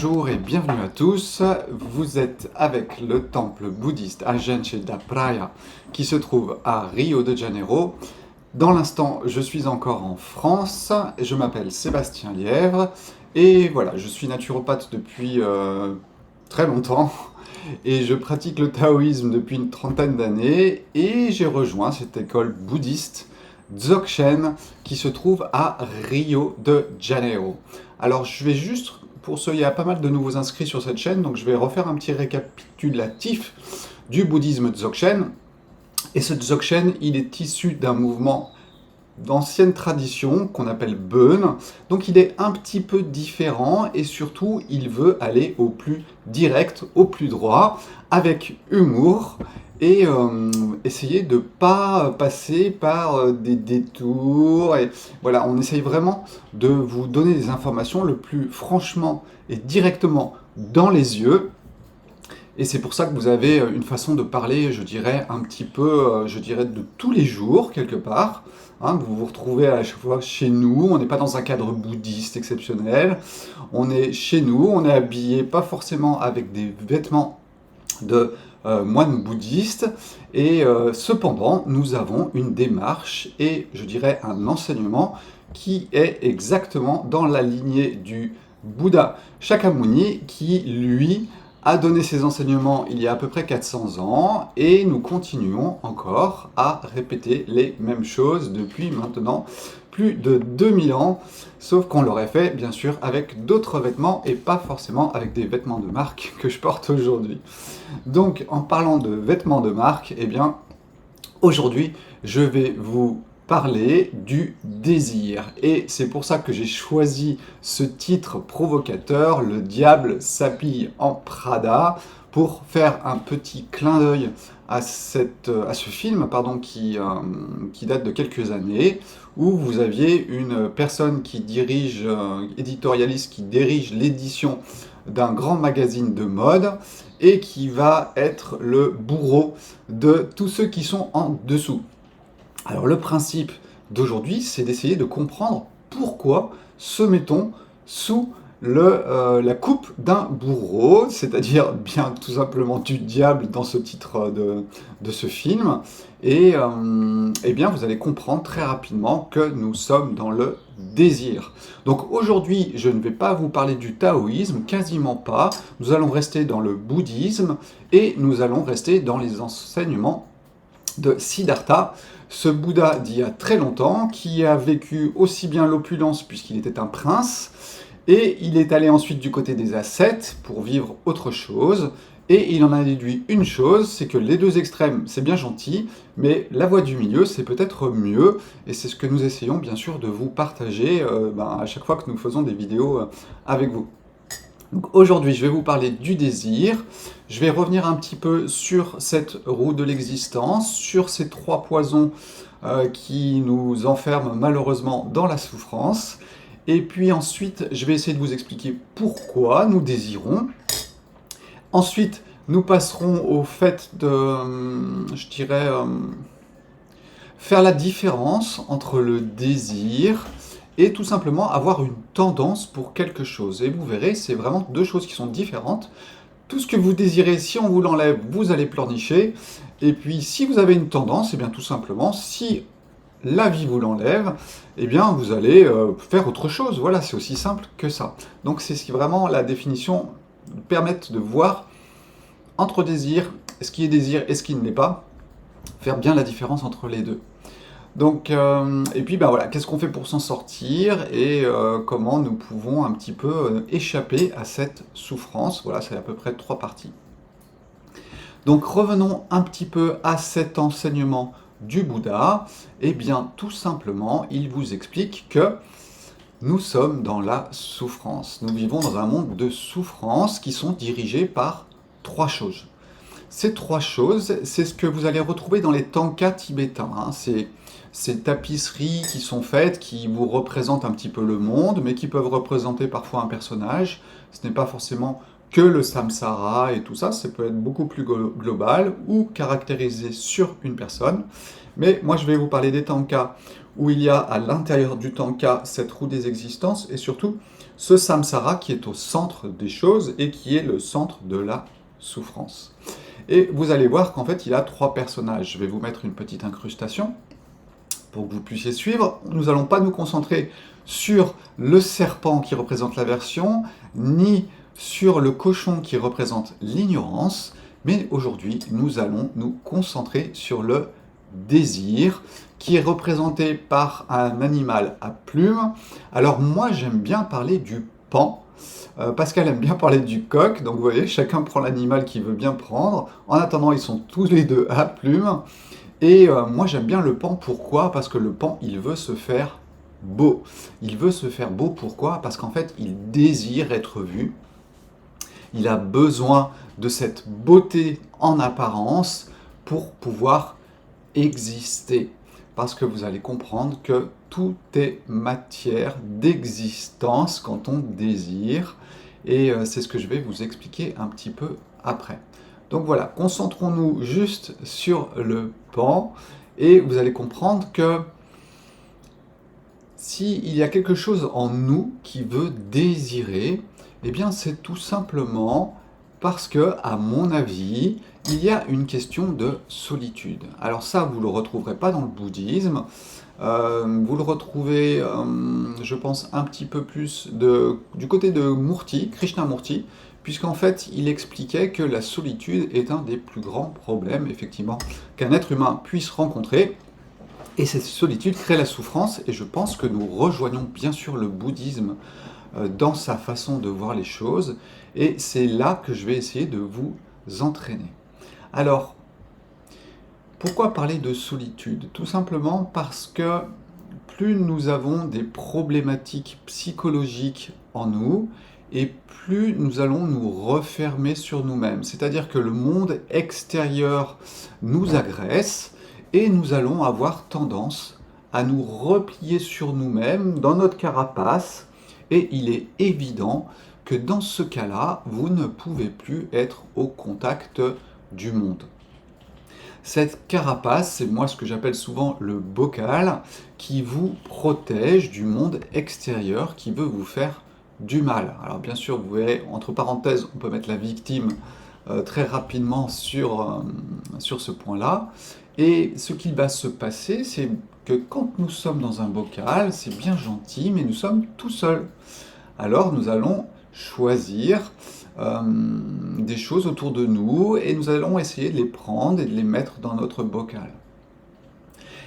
Bonjour et bienvenue à tous, vous êtes avec le temple bouddhiste Ajahn da Praia qui se trouve à Rio de Janeiro. Dans l'instant, je suis encore en France, je m'appelle Sébastien Lièvre et voilà, je suis naturopathe depuis très longtemps et je pratique le taoïsme depuis une trentaine d'années et j'ai rejoint cette école bouddhiste Dzogchen qui se trouve à Rio de Janeiro. Alors je vais juste, pour ce, il y a pas mal de nouveaux inscrits sur cette chaîne, donc je vais refaire un petit récapitulatif du bouddhisme Dzogchen. Et ce Dzogchen, il est issu d'un mouvement d'ancienne tradition qu'on appelle Bön, donc il est un petit peu différent et surtout il veut aller au plus direct, au plus droit, avec humour et essayer de ne pas passer par des détours. Et voilà, on essaye vraiment de vous donner des informations le plus franchement et directement dans les yeux. Et c'est pour ça que vous avez une façon de parler, je dirais, un petit peu, je dirais, de tous les jours, quelque part. Hein, vous vous retrouvez à chaque fois chez nous, on n'est pas dans un cadre bouddhiste exceptionnel, on est chez nous, on est habillé pas forcément avec des vêtements de moines bouddhistes, et cependant, nous avons une démarche et, je dirais, un enseignement qui est exactement dans la lignée du Bouddha Shakyamuni, qui, lui, a donné ses enseignements il y a à peu près 400 ans, et nous continuons encore à répéter les mêmes choses depuis maintenant plus de 2000 ans, sauf qu'on l'aurait fait, bien sûr, avec d'autres vêtements, et pas forcément avec des vêtements de marque que je porte aujourd'hui. Donc, en parlant de vêtements de marque, eh bien, aujourd'hui, je vais vous parler du désir. Et c'est pour ça que j'ai choisi ce titre provocateur, Le diable s'habille en Prada, pour faire un petit clin d'œil à ce film qui date de quelques années, où vous aviez une personne qui dirige, éditorialiste, qui dirige l'édition d'un grand magazine de mode, et qui va être le bourreau de tous ceux qui sont en dessous. Alors le principe d'aujourd'hui, c'est d'essayer de comprendre pourquoi se met-on sous la coupe d'un bourreau, c'est-à-dire bien tout simplement du diable dans ce titre de ce film. Et eh bien vous allez comprendre très rapidement que nous sommes dans le désir. Donc aujourd'hui, je ne vais pas vous parler du taoïsme, quasiment pas. Nous allons rester dans le bouddhisme et nous allons rester dans les enseignements de Siddhartha, ce Bouddha d'il y a très longtemps, qui a vécu aussi bien l'opulence puisqu'il était un prince, et il est allé ensuite du côté des ascètes pour vivre autre chose, et il en a déduit une chose, c'est que les deux extrêmes, c'est bien gentil, mais la voie du milieu, c'est peut-être mieux, et c'est ce que nous essayons bien sûr de vous partager à chaque fois que nous faisons des vidéos avec vous. Donc aujourd'hui, je vais vous parler du désir, je vais revenir un petit peu sur cette roue de l'existence, sur ces trois poisons qui nous enferment malheureusement dans la souffrance, et puis ensuite, je vais essayer de vous expliquer pourquoi nous désirons. Ensuite, nous passerons au fait de, je dirais, faire la différence entre le désir et tout simplement avoir une tendance pour quelque chose. Et vous verrez, c'est vraiment deux choses qui sont différentes. Tout ce que vous désirez, si on vous l'enlève, vous allez pleurnicher. Et puis, si vous avez une tendance, et bien tout simplement, si la vie vous l'enlève, eh bien vous allez faire autre chose. Voilà, c'est aussi simple que ça. Donc c'est ce qui vraiment la définition permet de voir entre désir, ce qui est désir et ce qui ne l'est pas, faire bien la différence entre les deux. Donc, et puis voilà, qu'est-ce qu'on fait pour s'en sortir et comment nous pouvons un petit peu échapper à cette souffrance. Voilà, c'est à peu près 3 parties. Donc revenons un petit peu à cet enseignement du Bouddha. Eh bien, tout simplement, il vous explique que nous sommes dans la souffrance. Nous vivons dans un monde de souffrance qui sont dirigés par 3 choses. Ces 3 choses, c'est ce que vous allez retrouver dans les tankas tibétains. Hein. C'est ces tapisseries qui sont faites, qui vous représentent un petit peu le monde, mais qui peuvent représenter parfois un personnage. Ce n'est pas forcément que le samsara et tout ça, ça peut être beaucoup plus global ou caractérisé sur une personne. Mais moi, je vais vous parler des tankas où il y a à l'intérieur du tanka cette roue des existences, et surtout ce samsara qui est au centre des choses et qui est le centre de la souffrance. Et vous allez voir qu'en fait, il a 3 personnages. Je vais vous mettre une petite incrustation pour que vous puissiez suivre. Nous n'allons pas nous concentrer sur le serpent qui représente l'aversion, ni sur le cochon qui représente l'ignorance, mais aujourd'hui, nous allons nous concentrer sur le désir, qui est représenté par un animal à plumes. Alors moi, j'aime bien parler du paon, Pascal aime bien parler du coq, donc vous voyez, chacun prend l'animal qu'il veut bien prendre. En attendant, ils sont tous les deux à plumes. Et moi, j'aime bien le paon, pourquoi? Parce que le paon, il veut se faire beau. Il veut se faire beau, pourquoi? Parce qu'en fait, il désire être vu. Il a besoin de cette beauté en apparence pour pouvoir exister. Parce que vous allez comprendre que tout est matière d'existence quand on désire. Et c'est ce que je vais vous expliquer un petit peu après. Donc voilà, concentrons-nous juste sur le paon et vous allez comprendre que s'il y a quelque chose en nous qui veut désirer, eh bien c'est tout simplement parce que, à mon avis, il y a une question de solitude. Alors ça, vous ne le retrouverez pas dans le bouddhisme. Vous le retrouvez, je pense, un petit peu plus du côté de Murti, Krishnamurti, puisqu'en fait, il expliquait que la solitude est un des plus grands problèmes, effectivement, qu'un être humain puisse rencontrer. Et cette solitude crée la souffrance, et je pense que nous rejoignons bien sûr le bouddhisme dans sa façon de voir les choses, et c'est là que je vais essayer de vous entraîner. Alors, pourquoi parler de solitude? Tout simplement parce que plus nous avons des problématiques psychologiques en nous, et plus nous allons nous refermer sur nous-mêmes. C'est-à-dire que le monde extérieur nous agresse, et nous allons avoir tendance à nous replier sur nous-mêmes, dans notre carapace, et il est évident que dans ce cas-là, vous ne pouvez plus être au contact du monde. Cette carapace, c'est moi ce que j'appelle souvent le bocal, qui vous protège du monde extérieur qui veut vous faire du mal. Alors bien sûr, vous voyez, entre parenthèses, on peut mettre la victime très rapidement sur ce point-là. Et ce qui va se passer, c'est que quand nous sommes dans un bocal, c'est bien gentil, mais nous sommes tout seuls. Alors nous allons choisir des choses autour de nous et nous allons essayer de les prendre et de les mettre dans notre bocal.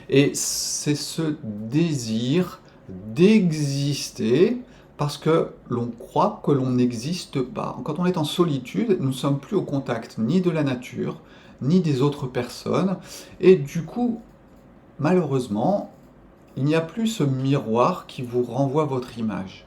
Et c'est ce désir d'exister parce que l'on croit que l'on n'existe pas. Quand on est en solitude, nous ne sommes plus au contact ni de la nature, ni des autres personnes, et du coup, malheureusement, il n'y a plus ce miroir qui vous renvoie votre image.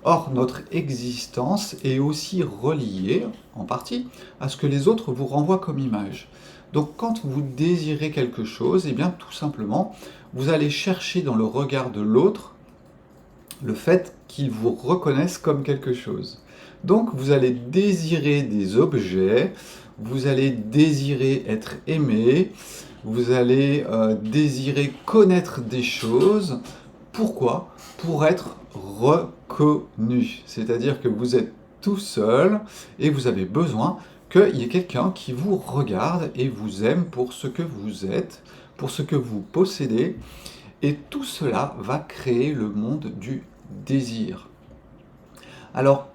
Or, notre existence est aussi reliée, en partie, à ce que les autres vous renvoient comme image. Donc, quand vous désirez quelque chose, eh bien, tout simplement, vous allez chercher dans le regard de l'autre le fait qu'il vous reconnaisse comme quelque chose. Donc, vous allez désirer des objets, vous allez désirer être aimé, vous allez désirer connaître des choses. Pourquoi? Pour être reconnu. C'est-à-dire que vous êtes tout seul et vous avez besoin qu'il y ait quelqu'un qui vous regarde et vous aime pour ce que vous êtes, pour ce que vous possédez. Et tout cela va créer le monde du désir. Alors,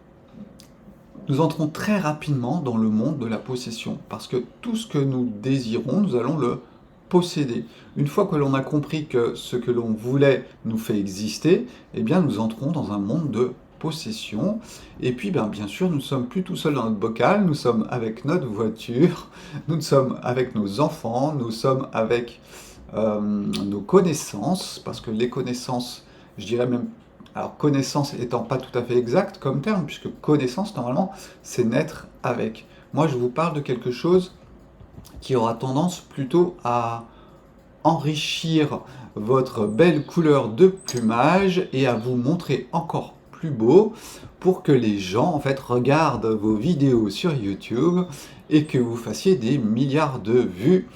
nous entrons très rapidement dans le monde de la possession, parce que tout ce que nous désirons, nous allons le posséder. Une fois que l'on a compris que ce que l'on voulait nous fait exister, eh bien nous entrons dans un monde de possession. Et puis bien sûr, nous ne sommes plus tout seuls dans notre bocal, nous sommes avec notre voiture, nous sommes avec nos enfants, nous sommes avec nos connaissances, parce que les connaissances, je dirais même, alors connaissance étant pas tout à fait exact comme terme, puisque connaissance, normalement, c'est naître avec. Moi, je vous parle de quelque chose qui aura tendance plutôt à enrichir votre belle couleur de plumage et à vous montrer encore plus beau pour que les gens, en fait, regardent vos vidéos sur YouTube et que vous fassiez des milliards de vues.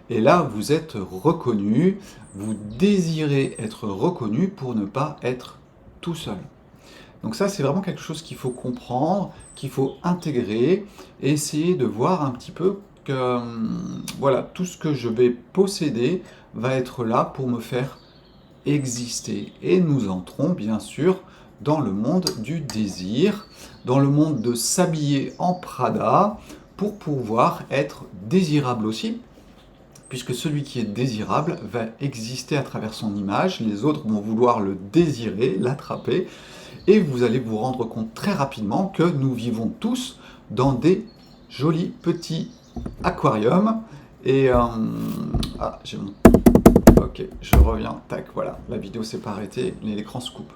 Et là, vous êtes reconnu, Vous désirez être reconnu pour ne pas être tout seul. Donc ça, c'est vraiment quelque chose qu'il faut comprendre, qu'il faut intégrer et essayer de voir un petit peu que voilà, tout ce que je vais posséder va être là pour me faire exister. Et nous entrons bien sûr dans le monde du désir, dans le monde de s'habiller en Prada pour pouvoir être désirable aussi, puisque celui qui est désirable va exister à travers son image, les autres vont vouloir le désirer, l'attraper, et vous allez vous rendre compte très rapidement que nous vivons tous dans des jolis petits aquariums. Et j'ai mon... Ok, je reviens, tac, voilà, la vidéo s'est pas arrêtée, l'écran se coupe.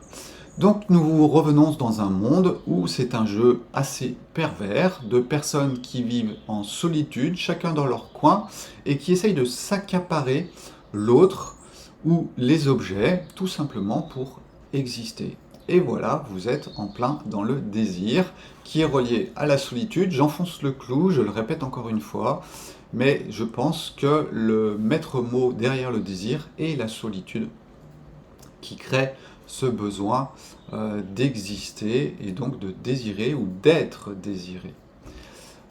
Donc nous revenons dans un monde où c'est un jeu assez pervers, de personnes qui vivent en solitude, chacun dans leur coin, et qui essayent de s'accaparer l'autre ou les objets, tout simplement pour exister. Et voilà, vous êtes en plein dans le désir, qui est relié à la solitude. J'enfonce le clou, je le répète encore une fois, mais je pense que le maître mot derrière le désir est la solitude, qui crée ce besoin d'exister et donc de désirer ou d'être désiré.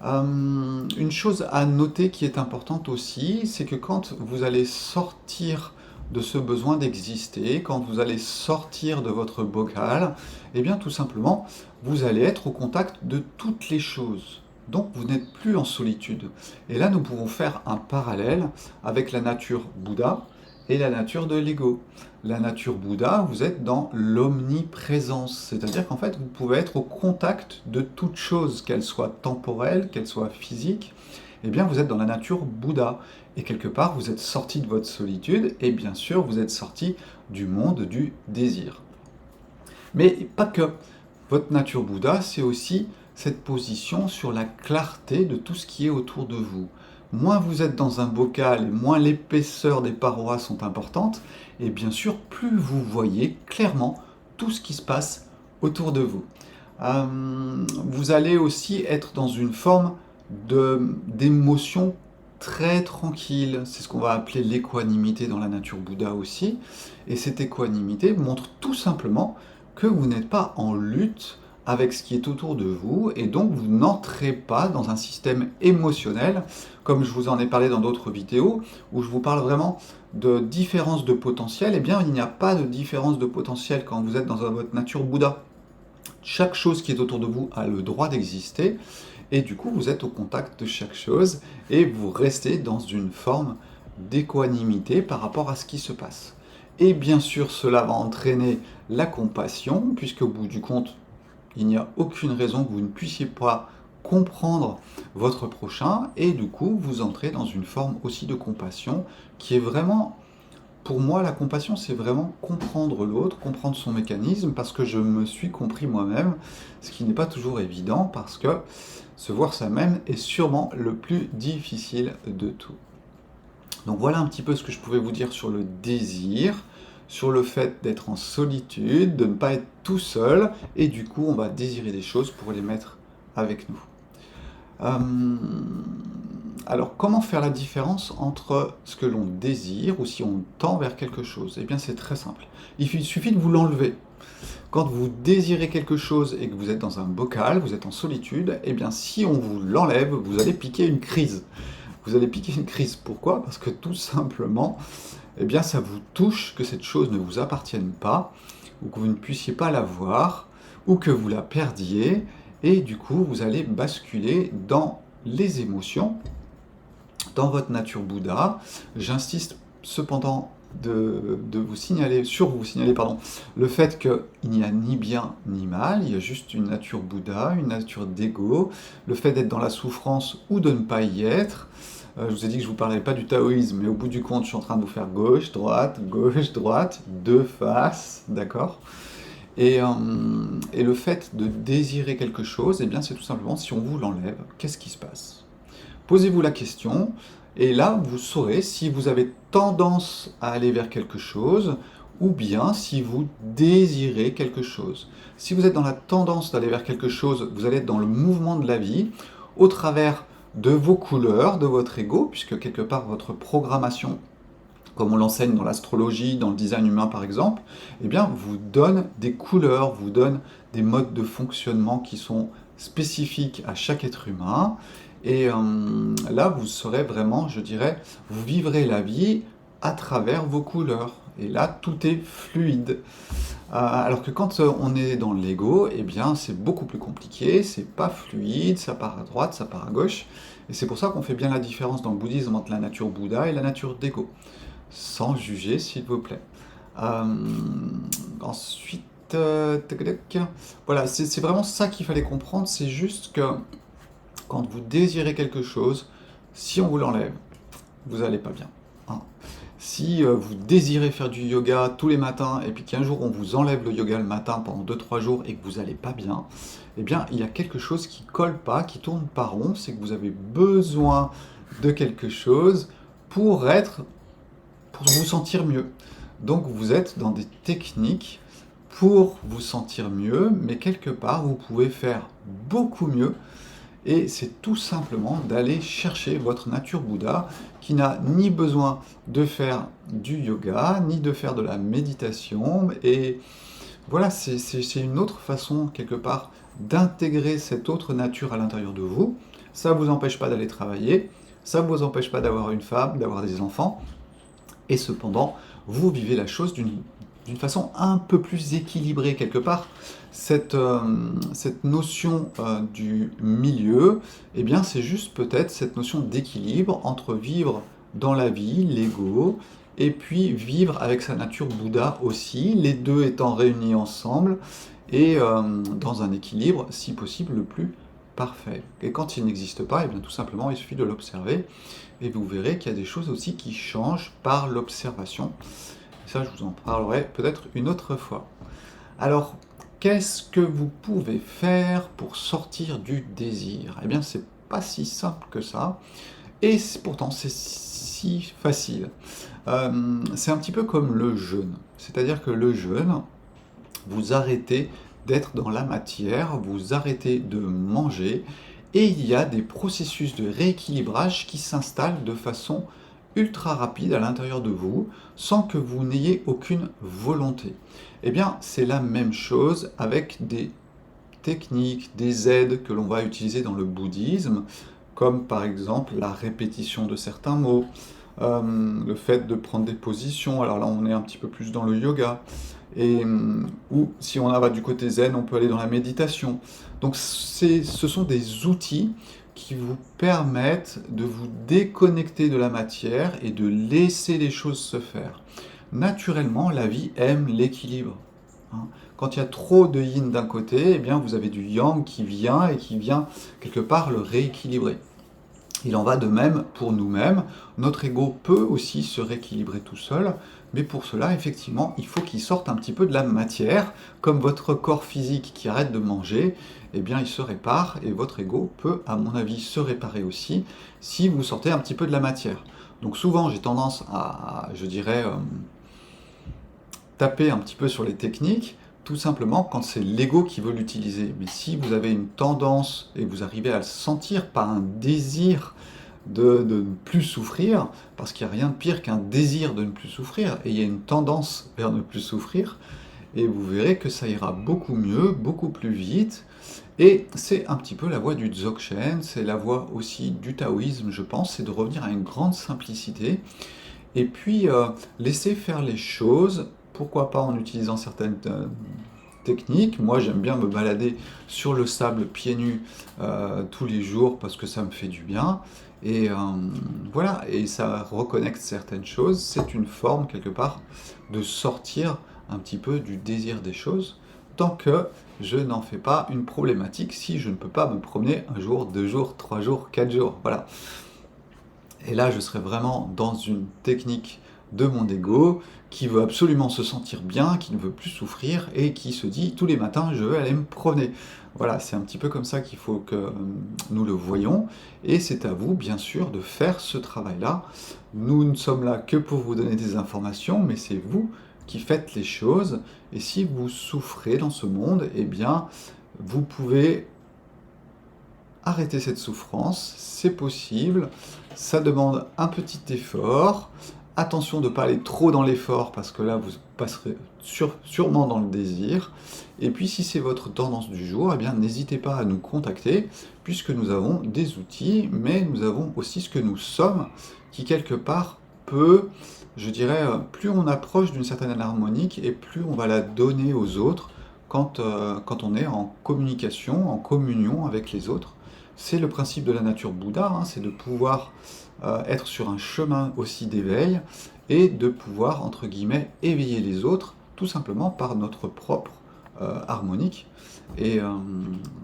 Une chose à noter qui est importante aussi, c'est que quand vous allez sortir de ce besoin d'exister, quand vous allez sortir de votre bocal, eh bien tout simplement, vous allez être au contact de toutes les choses. Donc vous n'êtes plus en solitude. Et là, nous pouvons faire un parallèle avec la nature Bouddha et la nature de l'ego. La nature Bouddha, vous êtes dans l'omniprésence, c'est-à-dire qu'en fait, vous pouvez être au contact de toute chose, qu'elle soit temporelle, qu'elle soit physique, eh bien vous êtes dans la nature Bouddha. Et quelque part, vous êtes sorti de votre solitude, et bien sûr, vous êtes sorti du monde du désir. Mais pas que. Votre nature Bouddha, c'est aussi cette position sur la clarté de tout ce qui est autour de vous. Moins vous êtes dans un bocal, moins l'épaisseur des parois sont importantes, et bien sûr, plus vous voyez clairement tout ce qui se passe autour de vous. Vous allez aussi être dans une forme d'émotion très tranquille. C'est ce qu'on va appeler l'équanimité dans la nature Bouddha aussi. Et cette équanimité montre tout simplement que vous n'êtes pas en lutte avec ce qui est autour de vous, et donc vous n'entrez pas dans un système émotionnel, comme je vous en ai parlé dans d'autres vidéos, où je vous parle vraiment de différence de potentiel. Eh bien, il n'y a pas de différence de potentiel quand vous êtes dans votre nature Bouddha. Chaque chose qui est autour de vous a le droit d'exister, et du coup, vous êtes au contact de chaque chose, et vous restez dans une forme d'équanimité par rapport à ce qui se passe. Et bien sûr, cela va entraîner la compassion, puisqu'au bout du compte, il n'y a aucune raison que vous ne puissiez pas comprendre votre prochain, et du coup, vous entrez dans une forme aussi de compassion qui est vraiment, pour moi, la compassion, c'est vraiment comprendre l'autre, comprendre son mécanisme, parce que je me suis compris moi-même, ce qui n'est pas toujours évident, parce que se voir soi-même est sûrement le plus difficile de tout. Donc voilà un petit peu ce que je pouvais vous dire sur le désir, sur le fait d'être en solitude, de ne pas être tout seul, et du coup on va désirer des choses pour les mettre avec nous. Alors comment faire la différence entre ce que l'on désire ou si on tend vers quelque chose? Eh bien c'est très simple, il suffit de vous l'enlever. Quand vous désirez quelque chose et que vous êtes dans un bocal, vous êtes en solitude, eh bien si on vous l'enlève, vous allez piquer une crise. Vous allez piquer une crise. Pourquoi? Parce que tout simplement, eh bien, ça vous touche que cette chose ne vous appartienne pas, ou que vous ne puissiez pas la voir, ou que vous la perdiez, et du coup, vous allez basculer dans les émotions, dans votre nature Bouddha. J'insiste cependant de vous signaler, le fait qu'il n'y a ni bien ni mal, il y a juste une nature Bouddha, une nature d'ego, le fait d'être dans la souffrance ou de ne pas y être. Je vous ai dit que je ne vous parlerai pas du taoïsme, mais au bout du compte, je suis en train de vous faire gauche, droite, deux faces, d'accord? Et le fait de désirer quelque chose, eh bien c'est tout simplement, si on vous l'enlève, qu'est-ce qui se passe? Posez-vous la question, et là, vous saurez si vous avez tendance à aller vers quelque chose, ou bien si vous désirez quelque chose. Si vous êtes dans la tendance d'aller vers quelque chose, vous allez être dans le mouvement de la vie, au travers de vos couleurs, de votre ego, puisque quelque part votre programmation comme on l'enseigne dans l'astrologie, dans le design humain par exemple, eh bien, vous donne des couleurs, vous donne des modes de fonctionnement qui sont spécifiques à chaque être humain. Et là, vous serez vraiment, je dirais, vous vivrez la vie à travers vos couleurs. Et là, tout est fluide. Alors que quand on est dans l'ego, eh bien, c'est beaucoup plus compliqué, c'est pas fluide, ça part à droite, ça part à gauche. Et c'est pour ça qu'on fait bien la différence dans le bouddhisme entre la nature Bouddha et la nature d'ego. Sans juger, s'il vous plaît. Euh, ensuite, tac, tac. Voilà, c'est vraiment ça qu'il fallait comprendre. C'est juste que quand vous désirez quelque chose, si on vous l'enlève, vous n'allez pas bien. Hein. Si vous désirez faire du yoga tous les matins et puis qu'un jour on vous enlève le yoga le matin pendant 2-3 jours et que vous n'allez pas bien, eh bien il y a quelque chose qui colle pas, qui tourne pas rond, c'est que vous avez besoin de quelque chose pour vous sentir mieux. Donc vous êtes dans des techniques pour vous sentir mieux, mais quelque part vous pouvez faire beaucoup mieux. Et c'est tout simplement d'aller chercher votre nature Bouddha qui n'a ni besoin de faire du yoga, ni de faire de la méditation. Et voilà, c'est une autre façon, quelque part, d'intégrer cette autre nature à l'intérieur de vous. Ça ne vous empêche pas d'aller travailler, ça ne vous empêche pas d'avoir une femme, d'avoir des enfants. Et cependant, vous vivez la chose d'une façon un peu plus équilibrée quelque part. Cette notion du milieu, eh bien c'est juste peut-être cette notion d'équilibre entre vivre dans la vie, l'ego, et puis vivre avec sa nature Bouddha aussi, les deux étant réunis ensemble, et dans un équilibre, si possible, le plus parfait. Et quand il n'existe pas, eh bien tout simplement, il suffit de l'observer, et vous verrez qu'il y a des choses aussi qui changent par l'observation. Et ça, je vous en parlerai peut-être une autre fois. Alors, qu'est-ce que vous pouvez faire pour sortir du désir? Eh bien, c'est pas si simple que ça, et pourtant c'est si facile. C'est un petit peu comme le jeûne. C'est-à-dire que le jeûne, vous arrêtez d'être dans la matière, vous arrêtez de manger, et il y a des processus de rééquilibrage qui s'installent de façon ultra rapide à l'intérieur de vous, sans que vous n'ayez aucune volonté. Eh bien, c'est la même chose avec des techniques, des aides que l'on va utiliser dans le bouddhisme, comme par exemple la répétition de certains mots, le fait de prendre des positions, alors là on est un petit peu plus dans le yoga, et, ou si on va du côté zen, on peut aller dans la méditation. Donc ce sont des outils qui vous permettent de vous déconnecter de la matière et de laisser les choses se faire. Naturellement, la vie aime l'équilibre. Hein. Quand il y a trop de yin d'un côté, eh bien vous avez du yang qui vient et qui vient quelque part le rééquilibrer. Il en va de même pour nous-mêmes. Notre ego peut aussi se rééquilibrer tout seul, mais pour cela, effectivement, il faut qu'il sorte un petit peu de la matière, comme votre corps physique qui arrête de manger, eh bien il se répare, et votre ego peut, à mon avis, se réparer aussi, si vous sortez un petit peu de la matière. Donc souvent, j'ai tendance à, je dirais, taper un petit peu sur les techniques, tout simplement quand c'est l'ego qui veut l'utiliser. Mais si vous avez une tendance, et vous arrivez à le sentir par un désir de ne plus souffrir, parce qu'il n'y a rien de pire qu'un désir de ne plus souffrir, et il y a une tendance vers ne plus souffrir, et vous verrez que ça ira beaucoup mieux, beaucoup plus vite, et c'est un petit peu la voie du Dzogchen, c'est la voie aussi du taoïsme, je pense, c'est de revenir à une grande simplicité, et puis laisser faire les choses, pourquoi pas en utilisant certaines techniques. Moi j'aime bien me balader sur le sable pieds nus tous les jours parce que ça me fait du bien. Et voilà, et ça reconnecte certaines choses. C'est une forme quelque part de sortir un petit peu du désir des choses, tant que je n'en fais pas une problématique si je ne peux pas me promener un jour, 2 jours, 3 jours, 4 jours. Voilà. Et là, je serais vraiment dans une technique de mon ego qui veut absolument se sentir bien, qui ne veut plus souffrir et qui se dit tous les matins je veux aller me promener. Voilà, c'est un petit peu comme ça qu'il faut que nous le voyons et c'est à vous bien sûr de faire ce travail-là. Nous ne sommes là que pour vous donner des informations, mais c'est vous qui faites les choses et si vous souffrez dans ce monde, eh bien vous pouvez arrêter cette souffrance, c'est possible, ça demande un petit effort, Attention de ne pas aller trop dans l'effort parce que là vous passerez sûrement dans le désir. Et puis si c'est votre tendance du jour, eh bien n'hésitez pas à nous contacter puisque nous avons des outils, mais nous avons aussi ce que nous sommes qui quelque part peut, je dirais, plus on approche d'une certaine harmonique et plus on va la donner aux autres quand on est en communication, en communion avec les autres. C'est le principe de la nature Bouddha, hein, c'est de pouvoir être sur un chemin aussi d'éveil et de pouvoir, entre guillemets, éveiller les autres tout simplement par notre propre harmonique. Et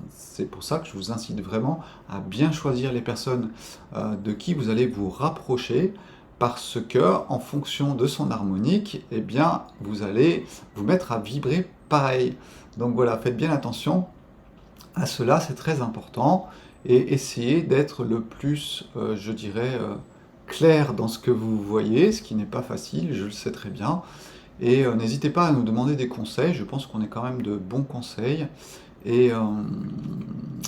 c'est pour ça que je vous incite vraiment à bien choisir les personnes de qui vous allez vous rapprocher, parce que en fonction de son harmonique, eh bien, vous allez vous mettre à vibrer pareil. Donc voilà, faites bien attention à cela, c'est très important, et essayez d'être le plus, je dirais, clair dans ce que vous voyez, ce qui n'est pas facile, je le sais très bien. Et n'hésitez pas à nous demander des conseils, je pense qu'on est quand même de bons conseils. Et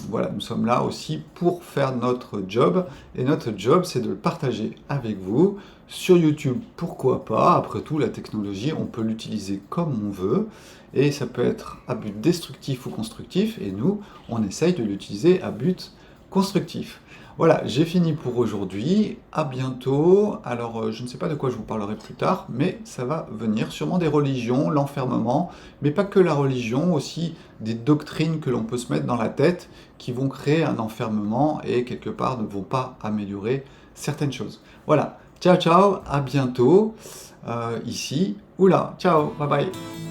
voilà, nous sommes là aussi pour faire notre job. Et notre job, c'est de le partager avec vous. Sur YouTube, pourquoi pas? Après tout, la technologie, on peut l'utiliser comme on veut. Et ça peut être à but destructif ou constructif. Et nous, on essaye de l'utiliser à but constructif. Voilà, j'ai fini pour aujourd'hui. À bientôt. Alors, je ne sais pas de quoi je vous parlerai plus tard, mais ça va venir. Sûrement des religions, l'enfermement, mais pas que la religion, aussi des doctrines que l'on peut se mettre dans la tête qui vont créer un enfermement et quelque part ne vont pas améliorer certaines choses. Voilà. Ciao, ciao. À bientôt. Ici ou là. Ciao. Bye bye.